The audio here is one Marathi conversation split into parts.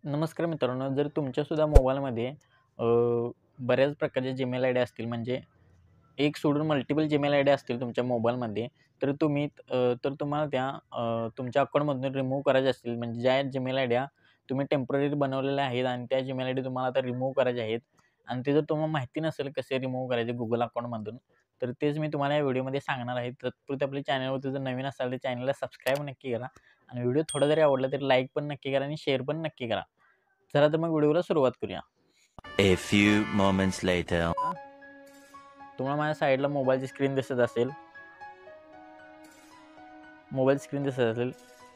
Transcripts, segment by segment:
नमस्कार मित्रांनो, जर तुमच्यासुद्धा मोबाईलमध्ये अ, बऱ्याच प्रकारचे जीमेल आयडी असतील, म्हणजे एक सोडून मल्टिपल जीमेल आयडी असतील तुमच्या मोबाईलमध्ये, तर तुम्हाला त्या तुमच्या अकाउंटमधून रिमूव्ह करायचे असतील, म्हणजे ज्या जीमेल आयड्या तुम्ही टेम्पररी बनवलेल्या आहेत आणि त्या जीमेल आयडी तुम्हाला आता रिमूव्ह करायच्या आहेत आणि ते जर तुम्हाला माहिती नसेल कसे रिमूव्ह करायचे Google अकाउंटमधून, तर तेच मी तुम्हाला या व्हिडिओमध्ये सांगणार आहे. तत्पुरती आपल्या चॅनलवरती जर नवीन असाल तर चॅनलला सबस्क्राईब नक्की करा आणि व्हिडिओ थोडा जरी आवडला तरी लाईक पण नक्की करा आणि शेअर पण नक्की करा. चला तर मग व्हिडिओला सुरुवात करूया. A few moments later. तुम्हाला माझ्या साईडला मोबाईलची स्क्रीन दिसत असेल.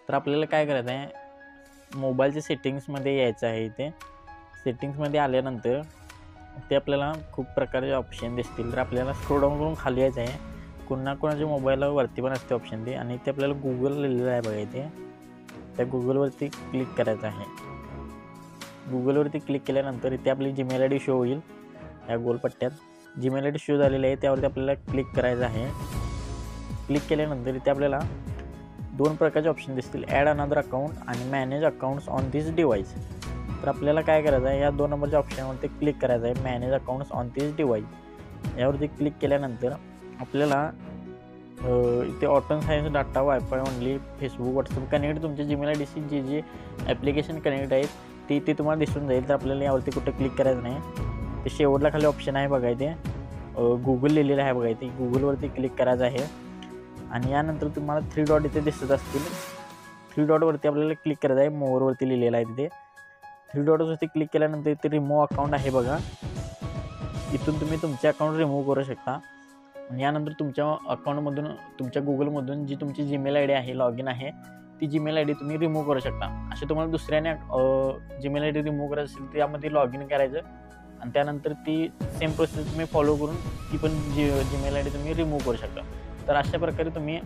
तर आपल्याला काय करायचं आहे, मोबाईलच्या सेटिंग्समध्ये यायचं आहे. इथे सेटिंग्समध्ये आल्यानंतर ते आपल्याला खूप प्रकारचे ऑप्शन दिसतील. तर आपल्याला स्क्रोल डाऊन करून खाली यायचं आहे. कोणाकोणाच्या मोबाईलला वरती पण असते ऑप्शन ते, आणि ते आपल्याला Google लिहिलेलं आहे बघा इथे. त्या Googleवरती क्लिक करायचं आहे. Googleवरती क्लिक केल्यानंतर इथे आपली जीमेल आयडी शो होईल. या गोलपट्ट्यात जीमेल आयडी शो झालेली आहे, त्यावरती आपल्याला क्लिक करायचं आहे. क्लिक केल्यानंतर इथे आपल्याला दोन प्रकारचे ऑप्शन दिसतील, ॲड अनदर अकाउंट आणि manage accounts on this device. तर आपल्याला काय करायचं आहे, या दोन नंबरच्या ऑप्शनवरती क्लिक करायचं आहे, manage accounts on this device. यावरती क्लिक केल्यानंतर आपल्याला इथे auto science data, wifi only, Facebook, WhatsApp connect, तुमच्या जीमेल आयडीशी जे जे ॲप्लिकेशन कनेक्ट आहेत ते तुम्हाला दिसून जाईल. तर आपल्याला यावरती कुठं क्लिक करायचं नाही. ते शेवटला खाली ऑप्शन आहे बघा इथे, Google लिहिलेलं आहे बघा इथे. Googleवरती क्लिक करायचं आहे आणि यानंतर तुम्हाला 3 डॉट इथे दिसत असतील. 3 डॉटवरती आपल्याला क्लिक करायचं आहे. मोरवरती लिहिलेलं आहे तिथे. 3 डॉटवरती क्लिक केल्यानंतर इथे रिमूव्ह अकाउंट आहे बघा. इथून तुम्ही तुमचे अकाउंट रिमूव्ह करू शकता आणि यानंतर तुमच्या अकाउंटमधून, तुमच्या Googleमधून जी तुमची जीमेल आयडी आहे, लॉगिन आहे, ती जीमेल आयडी तुम्ही रिमूव्ह करू शकता. असे तुम्हाला दुसऱ्याने जीमेल आयडी रिमूव्ह करायची असेल तर यामध्ये लॉगिन करायचं आणि त्यानंतर ती सेम प्रोसेस तुम्ही फॉलो करून ती पण जीमेल आयडी तुम्ही रिमूव्ह करू शकता. तर अशा प्रकारे तुम्ही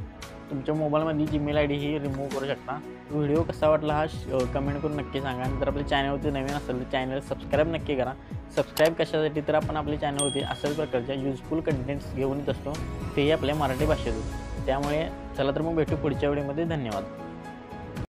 तुमच्या मोबाईलमध्ये जीमेल आयडी ही रिमूव्ह करू शकता. व्हिडिओ कसा वाटला हा कमेंट करून नक्की सांगा आणि जर आपल्या चॅनलवरती नवीन असेल तर चॅनल सबस्क्राईब नक्की करा. सबस्क्राईब कशासाठी, तर आपण आपल्या चॅनलवरती अशाच प्रकारच्या युजफुल कंटेंट्स घेऊन येत असतो, तेही आपल्या मराठी भाषेतून. त्यामुळे चला तर मग भेटू पुढच्या व्हिडिओमध्ये. धन्यवाद.